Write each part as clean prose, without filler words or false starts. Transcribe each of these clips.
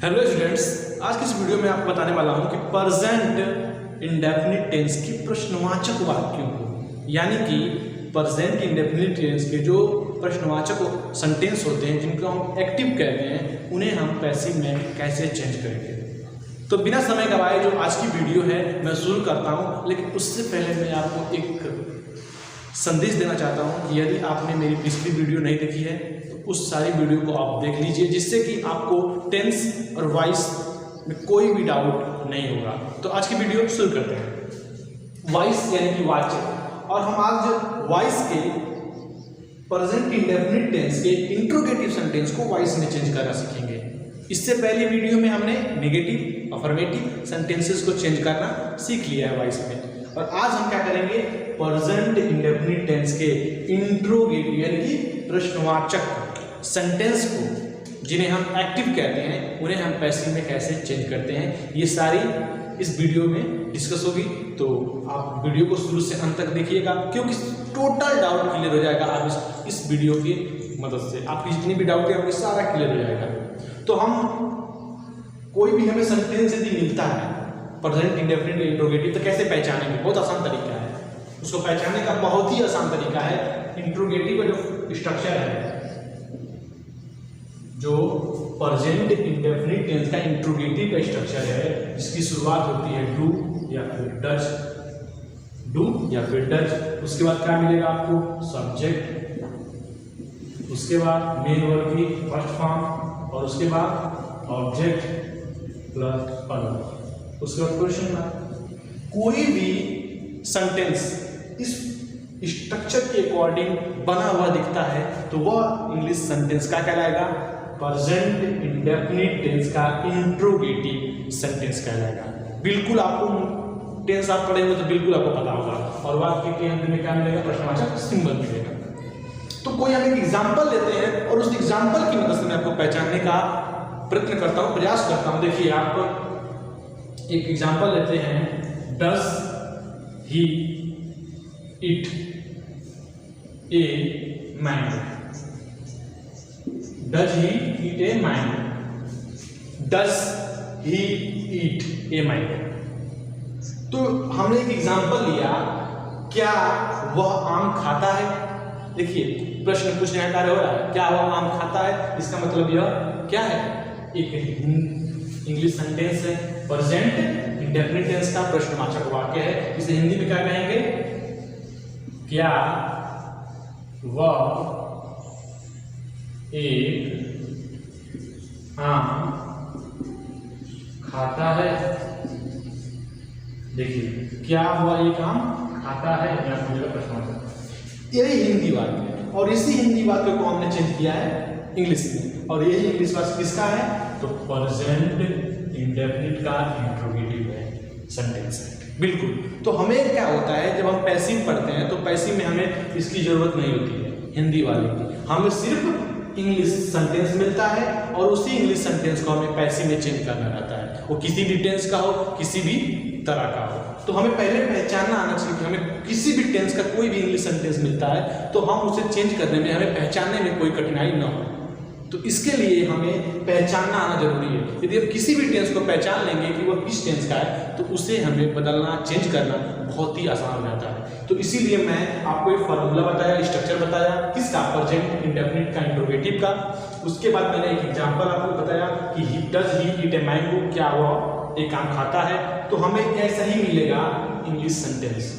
Hello students, आज की इस वीडियो में आपको बताने वाला हूं कि प्रेजेंट इंडेफिनिट टेंस की प्रश्नवाचक वाक्यों को, यानी कि प्रेजेंट इंडेफिनिट टेंस के जो प्रश्नवाचक सेंटेंस होते हैं जिनको हम एक्टिव कहते हैं, उन्हें हम पैसिव में कैसे चेंज करेंगे। तो बिना समय गवाए जो आज की वीडियो है मैं शुरू करता हूं, लेकिन उससे पहले मैं आपको एक संदेश देना चाहता हूं कि यदि आपने मेरी पिछली वीडियो नहीं देखी है तो उस सारी वीडियो को आप देख लीजिए, जिससे कि आपको टेंस और वॉइस में कोई भी डाउट नहीं होगा। तो आज की वीडियो शुरू करते हैं। वॉइस यानी कि वाचक, और हम आज वॉइस के प्रेजेंट इंडेफिनिट टेंस के इंट्रोगेटिव सेंटेंस को वॉइस में चेंज करना सीखेंगे। इससे पहले वीडियो में हमने नेगेटिव अफर्मेटिव सेंटेंसेस को चेंज करना सीख लिया है वॉइस में, और आज हम क्या करेंगे, प्रेजेंट इंडेफिनिट टेंस के इंट्रोगेटिव यानी कि प्रश्नवाचक सेंटेंस को, जिन्हें हम एक्टिव कहते हैं, उन्हें हम पैसिव में कैसे चेंज करते हैं, ये सारी इस वीडियो में डिस्कस होगी। तो आप वीडियो को शुरू से अंत तक देखिएगा, क्योंकि टोटल डाउट क्लियर हो जाएगा आप इस वीडियो की मदद से। आपकी जितनी भी डाउट है आपकी सारा क्लियर हो जाएगा। तो हम कोई भी हमें सेंटेंस यदि मिलता है प्रेजेंट इंडेफिनिट इंट्रोगेटिव, तो कैसे पहचानेंगे? बहुत आसान तरीका है। उसको पहचानने का बहुत ही आसान तरीका है। इंट्रोगेटिव का जो स्ट्रक्चर है, जो प्रेजेंट इंडेफिनिट टेंस का इंट्रोगेटिव का स्ट्रक्चर है, जिसकी शुरुआत होती है डू या फिर डज, डू या फिर डज। उसके बाद क्या मिलेगा आपको? सब्जेक्ट, उसके बाद मेन वर्ब की फर्स्ट फॉर्म, और उसके बाद ऑब्जेक्ट प्लस पर्सन। उसके बाद क्वेश्चन मार्क। कोई भी सेंटेंस इस स्ट्रक्चर के अकॉर्डिंग बना हुआ दिखता है तो वह इंग्लिश सेंटेंस का कहलाएगा प्रेजेंट इंडेफिनिट टेंस का इंट्रोगेटिव सेंटेंस कहलाएगा। बिल्कुल आपको टेंस आप पढ़ेंगे तो बिल्कुल आपको पता होगा। और वाक्य के अंत में क्या मिलेगा? प्रश्नवाचक सिंबल मिलेगा। तो कोई हम एक एग्जाम्पल लेते हैं और उस एग्जाम्पल की मदद से मैं आपको पहचानने का प्रयत्न करता हूँ, प्रयास करता हूँ। देखिए, आप एक एग्जाम्पल लेते हैं, does he it a mango. Does he eat a mango. Does he eat a mango. तो हमने एक एग्जाम्पल लिया, क्या वह आम खाता है? देखिए, प्रश्न पूछने का कार्य हो रहा है, क्या वह आम खाता है? इसका मतलब यह क्या है? एक इंग्लिश सेंटेंस है, प्रेजेंट इंडेफिनिट टेंस का प्रश्नवाचक वाक्य है। इसे हिंदी में क्या कहेंगे? क्या वह एक आम खाता है? देखिए, क्या वह एक आम खाता है, या प्रश्नवाचक। यही हिंदी वाक्य है, और इसी हिंदी वाक्य को हमने चेंज किया है इंग्लिश में, और यही इंग्लिश वाक्य किसका है? तो प्रेजेंट इंडेफिनिट का इंट्रोगेटिव है, सेंटेंस है। बिल्कुल। तो हमें क्या होता है, जब हम पैसिव पढ़ते हैं तो पैसिव में हमें इसकी जरूरत नहीं होती है, हिंदी वाले की। हमें सिर्फ इंग्लिश सेंटेंस मिलता है, और उसी इंग्लिश सेंटेंस को हमें पैसिव में चेंज करना रहता है। वो किसी भी टेंस का हो, किसी भी तरह का हो। तो हमें पहले पहचानना आना चाहिए कि हमें किसी भी टेंस का कोई भी इंग्लिश सेंटेंस मिलता है तो हम उसे चेंज करने में, हमें पहचानने में कोई कठिनाई न हो। तो इसके लिए हमें पहचानना आना जरूरी है। यदि आप किसी भी टेंस को पहचान लेंगे कि वह किस टेंस का है, तो उसे हमें बदलना, चेंज करना बहुत ही आसान हो जाता है। तो इसीलिए मैं आपको एक फार्मूला बताया, स्ट्रक्चर बताया, किसका? प्रेजेंट इंडेफिनिट का, इंट्रोगेटिव का। उसके बाद मैंने एक एग्जांपल आपको बताया कि he does he eat a mango, क्या वह एक आम खाता है? तो हमें ऐसा ही मिलेगा इंग्लिश सेंटेंस,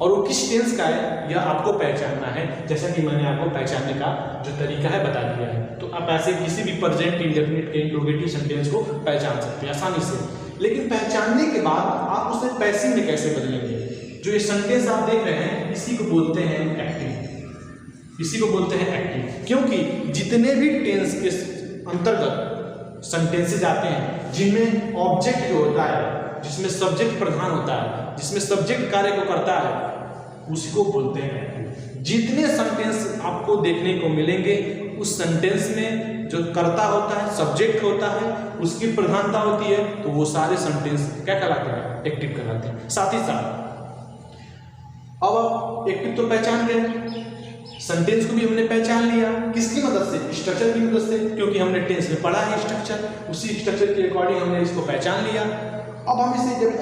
और वो किस टेंस का है यह आपको पहचानना है, जैसा कि मैंने आपको पहचानने का जो तरीका है बता दिया है। तो आप ऐसे किसी भी प्रेजेंट इंडेफिनिट के इंट्रोगेटिव सेंटेंस को पहचान सकते हैं आसानी से। लेकिन पहचानने के बाद आप उसे पैसिव में कैसे बदलेंगे? जो ये सेंटेंस आप देख रहे हैं, इसी को बोलते हैं एक्टिव। इसी को बोलते हैं एक्टिव, क्योंकि जितने भी टेंस के अंतर्गत सेंटेंसेज आते हैं जिनमें ऑब्जेक्ट जो होता है, जिसमें सब्जेक्ट प्रधान होता है, जिसमें सब्जेक्ट कार्य को करता है, उसी को बोलते हैं एक्टिव। जितने सेंटेंस आपको देखने को मिलेंगे उस सेंटेंस में जो कर्ता होता है, सब्जेक्ट होता है, उसकी प्रधानता होती है, तो वो सारे सेंटेंस क्या कहलाते हैं? एक्टिव कहलाते हैं। साथ ही साथ अब आप एक्टिव तो पहचान गए, सेंटेंस को भी हमने पहचान लिया, किसकी मदद से? स्ट्रक्चर की मदद से, क्योंकि हमने टेंस में पढ़ा है स्ट्रक्चर, उसी स्ट्रक्चर के अकॉर्डिंग हमने इसको पहचान लिया। अब हम इसे जब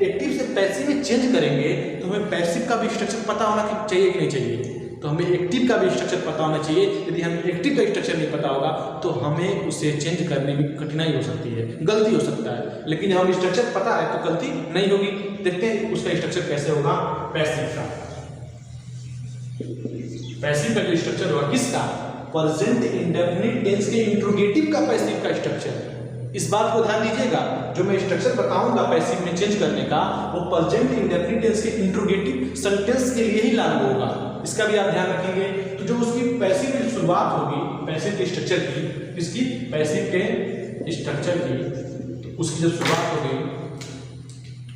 एक्टिव से पैसिव में चेंज करेंगे तो हमें पैसिव का भी स्ट्रक्चर पता होना चाहिए कि नहीं चाहिए? तो हमें एक्टिव का भी स्ट्रक्चर पता होना चाहिए। यदि हमें एक्टिव का स्ट्रक्चर नहीं पता होगा तो हमें उसे चेंज करने में कठिनाई हो सकती है, गलती हो सकता है। लेकिन हम स्ट्रक्चर पता है तो गलती नहीं होगी। देखते हैं उसका स्ट्रक्चर कैसे होगा पैसिव का। पैसिव का जो स्ट्रक्चर होगा किसका? प्रेजेंट इंडेफिनिट टेंस के इंट्रोगेटिव का पैसिव का स्ट्रक्चर। इस बात को ध्यान दीजिएगा, जो मैं स्ट्रक्चर बताऊंगा पैसिव में चेंज करने का वो प्रेजेंट इंडेफिनिट टेंस के इंट्रोगेटिव सेंटेंस के लिए ही लागू होगा। इसका भी आप ध्यान रखेंगे। तो जो उसकी पैसिव की शुरुआत होगी, पैसिव के स्ट्रक्चर की, किसकी? पैसिव के स्ट्रक्चर की, तो उसकी जब शुरुआत होगी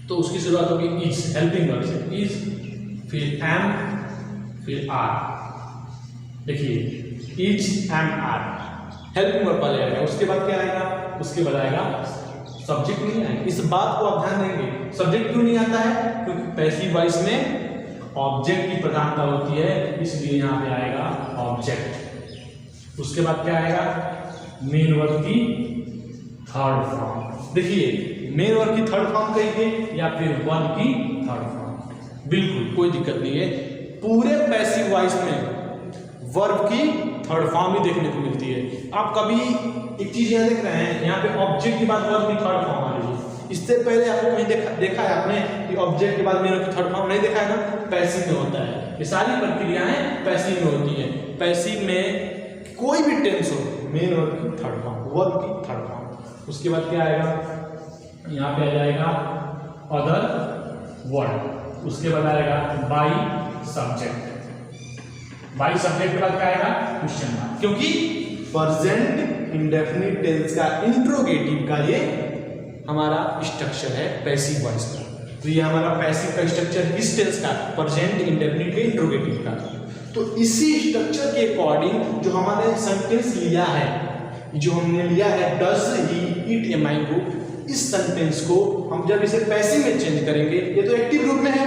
तो उसकी शुरुआत होगी इज, हेल्पिंग वर्ब से, इज, फिर एम, फिर आर। देखिए is am are helping verb पहले आएगा, उसके बाद क्या आएगा? उसके बाद आएगा सब्जेक्ट नहीं आएगा। इस बात को आप ध्यान देंगे। सब्जेक्ट क्यों नहीं आता है? क्योंकि पैसिव वॉइस में ऑब्जेक्ट की प्रधानता होती है, इसलिए यहाँ पे आएगा ऑब्जेक्ट। उसके बाद क्या आएगा? मेन वर्ब की थर्ड फॉर्म। देखिए मेन वर्ब की थर्ड फॉर्म कहिए या फिर वर्ब की थर्ड फॉर्म, बिल्कुल कोई दिक्कत नहीं है। पूरे पैसिव वॉइस में वर्ब की थर्ड फॉर्म ही देखने को मिलती है। आप कभी एक चीज यहाँ देख रहे हैं, यहाँ पे ऑब्जेक्ट के बाद वर्ब की थर्ड फॉर्म आ रही है। इससे पहले आपको कहीं देखा है आपने कि ऑब्जेक्ट के बाद मेन वर्ब की थर्ड फॉर्म नहीं देखा है ना? पैसिव में होता है। ये सारी प्रक्रियाएं पैसिव में होती है। पैसिव में कोई भी टेंस हो, मेन वर्ब की थर्ड फॉर्म, वर्ब की थर्ड फॉर्म। उसके बाद क्या आएगा? यहाँ पे आ जाएगा अदर वर्ड। उसके बाद आएगा बाई सब्जेक्ट। बाई सब्जेक्ट के बाद क्या आएगा? क्वेश्चन मार्क, क्योंकि प्रेजेंट इंडेफिनिट टेंस का इंट्रोगेटिव का ये हमारा स्ट्रक्चर है पैसिव वॉइस का। तो ये हमारा पैसिव का स्ट्रक्चर किस टेंस का? प्रेजेंट इंडेफिनिट के इंट्रोगेटिव का। तो इसी स्ट्रक्चर के अकॉर्डिंग जो हमारे सेंटेंस लिया है, जो हमने लिया है does he eat a mango, इस सेंटेंस को हम जब इसे पैसिव में चेंज करेंगे, ये तो एक्टिव रूप में है,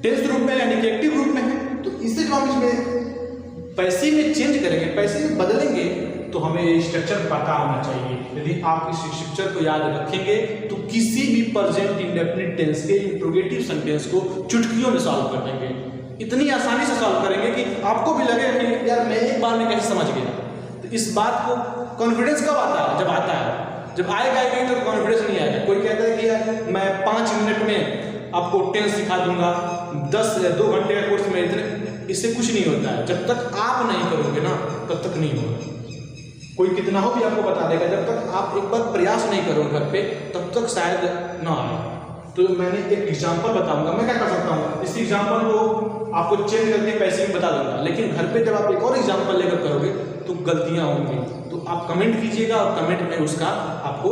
टेंस रूप में यानी कि एक्टिव रूप में है, तो इसे जो हम इसमें पैसिव में चेंज करेंगे, पैसिव में बदलेंगे, तो हमें स्ट्रक्चर पता होना चाहिए। यदि आप इस स्ट्रक्चर को याद रखेंगे तो किसी भी प्रेजेंट इंडेफिनिट टेंस के इंट्रोगेटिव सेंटेंस को चुटकियों में सॉल्व कर देंगे। इतनी आसानी से सॉल्व करेंगे कि आपको भी लगेगा कि यार मैं एक बार में कैसे समझ गया। तो इस बात को कॉन्फिडेंस कब आता है? जब आता है। जब आएगा ही नहीं तो कॉन्फिडेंस नहीं आएगा। कोई कहता है कि यार मैं 5 मिनट में आपको टेंस सिखा दूंगा, 2 घंटे का कोर्स में, इतने, इससे कुछ नहीं होता है। जब तक आप नहीं करोगे ना तब तक नहीं होगा। कोई कितना हो भी आपको बता देगा, जब तक आप एक बार प्रयास नहीं करोगे घर पे तब तक शायद ना आए। तो मैंने एक एग्जांपल बताऊंगा, मैं क्या कर सकता हूँ, इस एग्जांपल को आपको चेंज करके पैसे में बता दूंगा, लेकिन घर पे जब आप एक और एग्जांपल लेकर करोगे तो गलतियां होंगी। तो आप कमेंट कीजिएगा और कमेंट में उसका आपको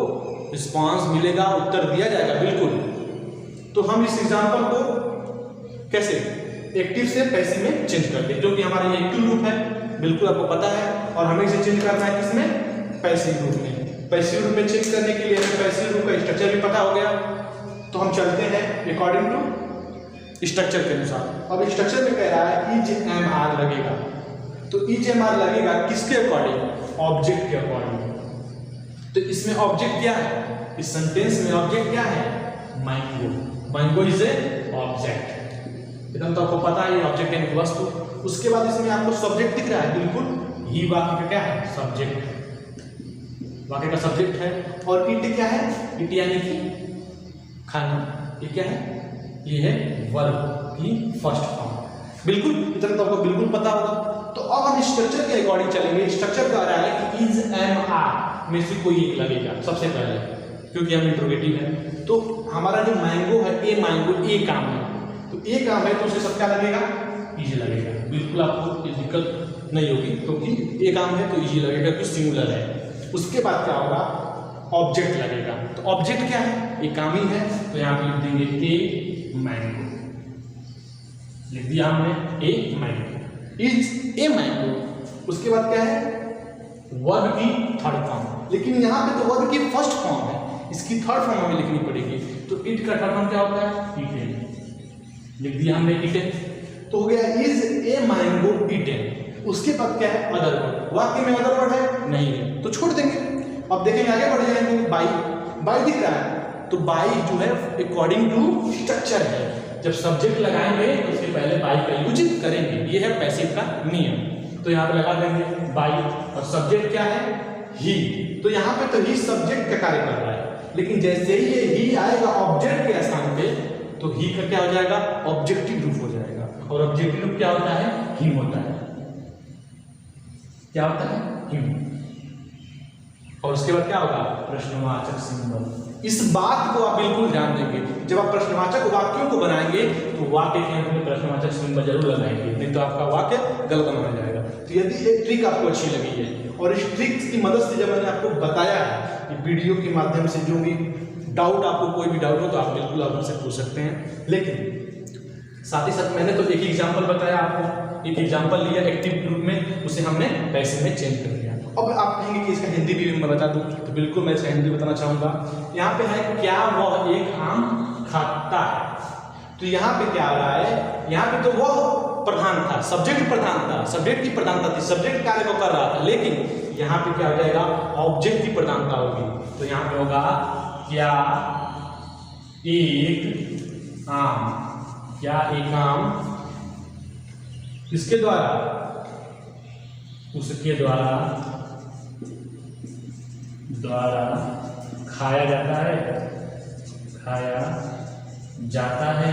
रिस्पॉन्स मिलेगा, उत्तर दिया जाएगा बिल्कुल। तो हम इस एग्जाम्पल को कैसे एक्टिव से पैसिव में चेंज करते हैं, जो कि हमारा ये एक्टिव रूप है, बिल्कुल आपको पता है। और हमें इसे चेंज करना है किसमें? पैसिव रूप में। पैसिव रूप में चेंज करने के लिए हमें पैसिव रूप का स्ट्रक्चर भी पता हो गया। तो हम चलते हैं अकॉर्डिंग टू स्ट्रक्चर के अनुसार। अब स्ट्रक्चर में कह रहा है इज एम आर लगेगा, तो इज एम आर लगेगा किसके अकॉर्डिंग? ऑब्जेक्ट के अकॉर्डिंग। तो इसमें ऑब्जेक्ट क्या है? इस सेंटेंस में ऑब्जेक्ट क्या है? Mango. Mango is a object, एकदम तो आपको पता है ऑब्जेक्ट यानी वस्तु। उसके बाद इसमें आपको सब्जेक्ट दिख रहा है, बिल्कुल ही वाक्य का क्या है? सब्जेक्ट, वाक्य का सब्जेक्ट है। और इट क्या है? इट यानी कि खाना, ये क्या है? ये है वर्ब की फर्स्ट फॉर्म। बिल्कुल इतना तो आपको बिल्कुल पता होगा। तो अब हम स्ट्रक्चर के अकॉर्डिंग चलेंगे। स्ट्रक्चर कह रहा है कि इज एम आर में से कोई एक लगेगा सबसे पहले, क्योंकि हम इंट्रोगेटिव है। तो हमारा जो मैंगो है, ए मैंगो, ए काम है, तो ए काम है तो उसे सब क्या लगेगा? इजी लगेगा। बिल्कुल आपको ये दिक्कत नहीं होगी, क्योंकि ए काम है तो इजी लगेगा, क्योंकि सिंगुलर है। उसके बाद क्या होगा? ऑब्जेक्ट लगेगा। तो ऑब्जेक्ट क्या है? ये काम ही है, तो यहाँ पे लिख देंगे ए मैंगो, लिख दिया हमने a mango, is a mango. उसके बाद क्या है? वर्ब की थर्ड फॉर्म, लेकिन यहाँ पे तो वर्ब की फर्स्ट फॉर्म है, इसकी थर्ड फॉर्म हमें लिखनी पड़ेगी। तो इट का थर्ड फॉर्म क्या होता है? इटेन, लिख दिया हमने इटेन। तो हो गया इज ए मैंगो ईटेन। उसके बाद क्या है, अदर वर्ड। वाक्य में अदर वर्ड है नहीं है तो छोड़ देंगे। अब देखेंगे आगे बढ़ जाएंगे। बाई, बाई दिख रहा है तो बाई जो है अकॉर्डिंग टू स्ट्रक्चर है। जब सब्जेक्ट लगाएंगे तो उसके पहले बाई का यूज करेंगे, ये है पैसिव का नियम। तो यहाँ पे लगा देंगे बाई और सब्जेक्ट क्या है, ही। तो यहाँ पे तो ही सब्जेक्ट का कार्य कर रहा है, लेकिन जैसे ही ये ही आएगा ऑब्जेक्ट के स्थान पे तो ही का क्या हो जाएगा, ऑब्जेक्टिव रूप हो जाएगा। और ऑब्जेक्टिव रूप क्या होता है, हिम होता है। क्या होता है, हिम। और उसके बाद क्या होगा, प्रश्नवाचक सिंबल। इस बात को आप बिल्कुल ध्यान देंगे, जब आप प्रश्नवाचक वाक्यों को बनाएंगे तो वाक्य के अंत में प्रश्नवाचक सिंबल जरूर लगाएंगे, नहीं तो आपका वाक्य गलत बना जाएगा। तो यदि एक ट्रिक आपको अच्छी लगी है और इस ट्रिक की मदद से जब मैंने आपको बताया है कि वीडियो के माध्यम से जो भी डाउट, आपको कोई भी डाउट हो तो आप बिल्कुल आप मुझसे पूछ सकते हैं। लेकिन साथ ही साथ मैंने तो एक एग्जाम्पल बताया आपको, एक एग्जाम्पल लिया एक्टिव ग्रुप में, उसे हमने पैसिव में चेंज कर दिया। अब आप कहेंगे कि इसका हिंदी भी मैं बता दूं, तो बिल्कुल मैं इसका हिंदी बताना चाहूंगा। यहाँ पे है क्या वह एक आम खाता है। तो यहाँ पे क्या हो रहा है, यहाँ पे तो वह प्रधान था, सब्जेक्ट प्रधान था, सब्जेक्ट की प्रधानता थी, सब्जेक्ट कार्य को कर रहा था। लेकिन यहाँ पे क्या हो जाएगा, ऑब्जेक्ट की प्रधानता होगी। तो यहाँ पे होगा क्या एक आम, क्या एक आम किसके द्वारा, उसके द्वारा खाया जाता है, खाया जाता है।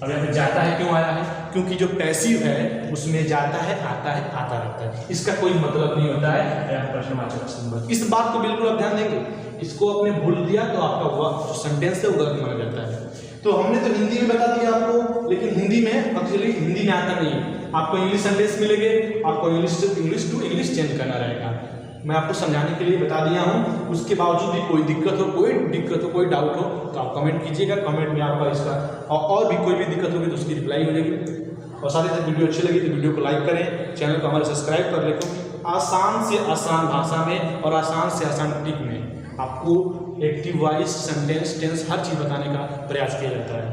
अब यहाँ पे जाता है क्यों आया है, क्योंकि जो पैसिव है उसमें जाता है, आता रहता है, इसका कोई मतलब नहीं होता है प्रश्नवाचक सिंबल। इस बात को बिल्कुल आप ध्यान देंगे। इसको आपने भूल दिया तो आपका जो सेंटेंस है वो गलत माना जाता है। तो हमने तो हिंदी में बता दिया आपको, लेकिन हिंदी में एक्चुअली हिंदी में आता नहीं है। आपको इंग्लिश सेंटेंस मिलेंगे, आपको इंग्लिश टू इंग्लिश चेंज करना रहेगा। मैं आपको समझाने के लिए बता दिया हूँ। उसके बावजूद भी कोई दिक्कत हो, कोई डाउट हो तो आप कमेंट कीजिएगा। कमेंट में आपका इसका और भी कोई भी दिक्कत होगी तो उसकी रिप्लाई हो जाएगी। और साथ ही साथ वीडियो अच्छी लगी तो वीडियो को लाइक करें, चैनल को हमारे सब्सक्राइब कर लें, क्योंकि आसान से आसान भाषा में और आसान से आसान ट्रिक में आपको एक्टिव वॉइस, सेंटेंस, टेंस हर चीज़ बताने का प्रयास किया जाता है।